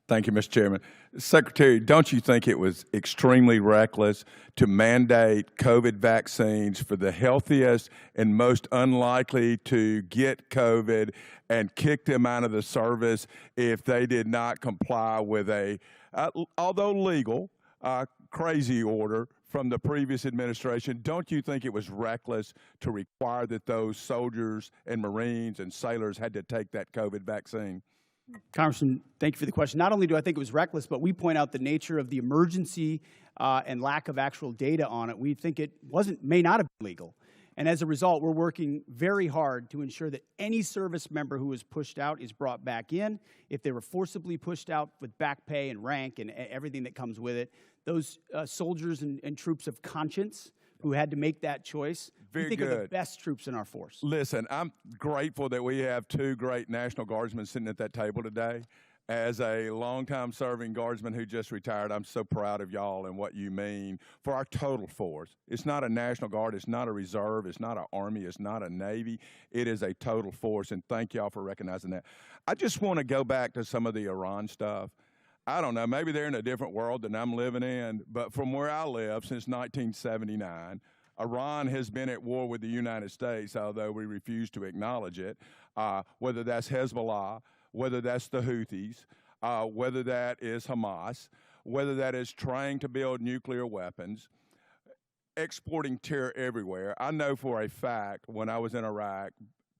Thank you, Mr. Chairman. Secretary, don't you think it was extremely reckless to mandate COVID vaccines for the healthiest and most unlikely to get COVID and kick them out of the service if they did not comply with a, although legal, crazy order from the previous administration? Don't you think it was reckless to require that those soldiers and Marines and sailors had to take that COVID vaccine? Congressman, thank you for the question. Not only do I think it was reckless, but we point out the nature of the emergency and lack of actual data on it. We think it may not have been legal. And as a result, we're working very hard to ensure that any service member who was pushed out is brought back in. If they were forcibly pushed out with back pay and rank and everything that comes with it, those soldiers and troops of conscience who had to make that choice, we think are the best troops in our force. Listen, I'm grateful that we have two great National Guardsmen sitting at that table today. As a longtime serving Guardsman who just retired, I'm so proud of y'all and what you mean for our total force. It's not a National Guard, it's not a reserve, it's not an Army, it's not a Navy. It is a total force, and thank y'all for recognizing that. I just want to go back to some of the Iran stuff. I don't know, maybe they're in a different world than I'm living in, but from where I live since 1979, Iran has been at war with the United States, although we refuse to acknowledge it, whether that's Hezbollah, whether that's the Houthis, whether that is Hamas, whether that is trying to build nuclear weapons, exporting terror everywhere. I know for a fact when I was in Iraq,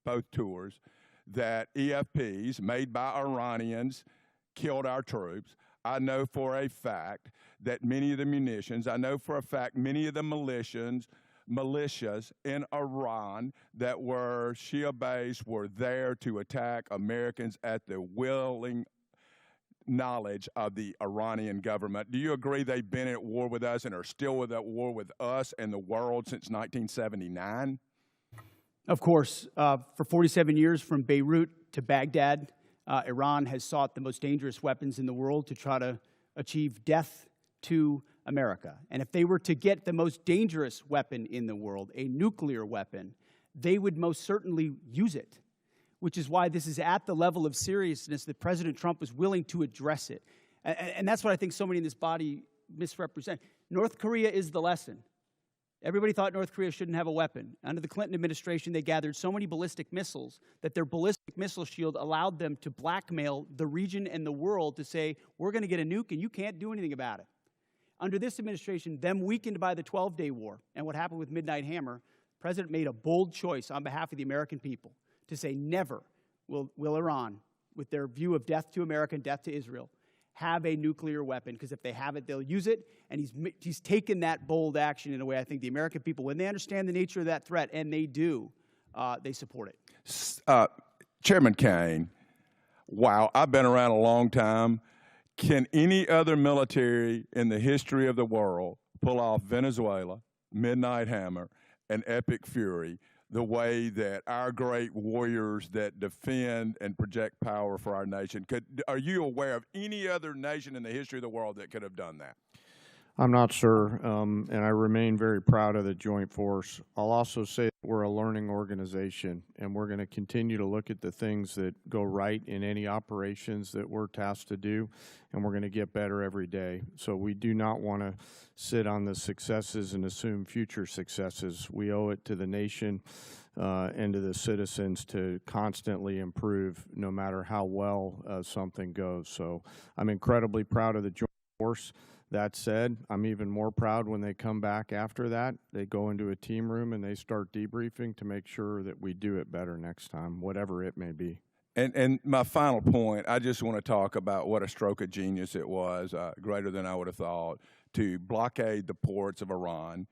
both tours, that EFPs made by Iranians killed our troops. I know for a fact that many of the munitions, I know for a fact many of the militias in Iran that were Shia-based were there to attack Americans at the willing knowledge of the Iranian government. Do you agree they've been at war with us and are still at war with us and the world since 1979? Of course. For 47 years, from Beirut to Baghdad, Iran has sought the most dangerous weapons in the world to try to achieve death to America. And if they were to get the most dangerous weapon in the world, a nuclear weapon, they would most certainly use it, which is why this is at the level of seriousness that President Trump was willing to address it. And that's what I think so many in this body misrepresent. North Korea is the lesson. Everybody thought North Korea shouldn't have a weapon. Under the Clinton administration, they gathered so many ballistic missiles that their ballistic missile shield allowed them to blackmail the region and the world to say, we're going to get a nuke and you can't do anything about it. Under this administration, them weakened by the 12-day war and what happened with Midnight Hammer, the President made a bold choice on behalf of the American people to say never will Iran, with their view of death to America and death to Israel, have a nuclear weapon, because if they have it, they'll use it. And he's taken that bold action in a way I think the American people, when they understand the nature of that threat, and they do, they support it. Chairman Caine, wow, I've been around a long time. Can any other military in the history of the world pull off Venezuela, Midnight Hammer, and Epic Fury the way that our great warriors that defend and project power for our nation? Are you aware of any other nation in the history of the world that could have done that? I'm not sure, and I remain very proud of the Joint Force. I'll also say that we're a learning organization, and we're going to continue to look at the things that go right in any operations that we're tasked to do, and we're going to get better every day. So we do not want to sit on the successes and assume future successes. We owe it to the nation and to the citizens to constantly improve no matter how well something goes. So I'm incredibly proud of the Joint Force. That said, I'm even more proud when they come back after that. They go into a team room and they start debriefing to make sure that we do it better next time, whatever it may be. And my final point, I just want to talk about what a stroke of genius it was, greater than I would have thought, to blockade the ports of Iran.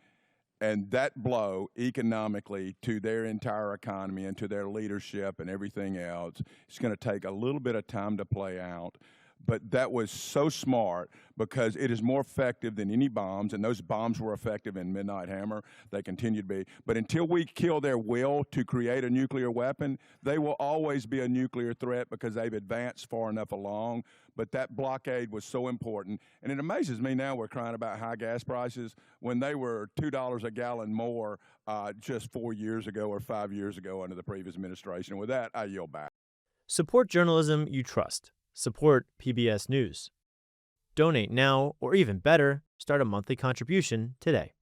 And that blow economically to their entire economy and to their leadership and everything else, it's going to take a little bit of time to play out. But that was so smart because it is more effective than any bombs, and those bombs were effective in Midnight Hammer. They continue to be. But until we kill their will to create a nuclear weapon, they will always be a nuclear threat because they've advanced far enough along. But that blockade was so important. And it amazes me now we're crying about high gas prices when they were $2 a gallon more just 4 years ago or 5 years ago under the previous administration. With that, I yield back. Support journalism you trust. Support PBS News. Donate now, or even better, start a monthly contribution today.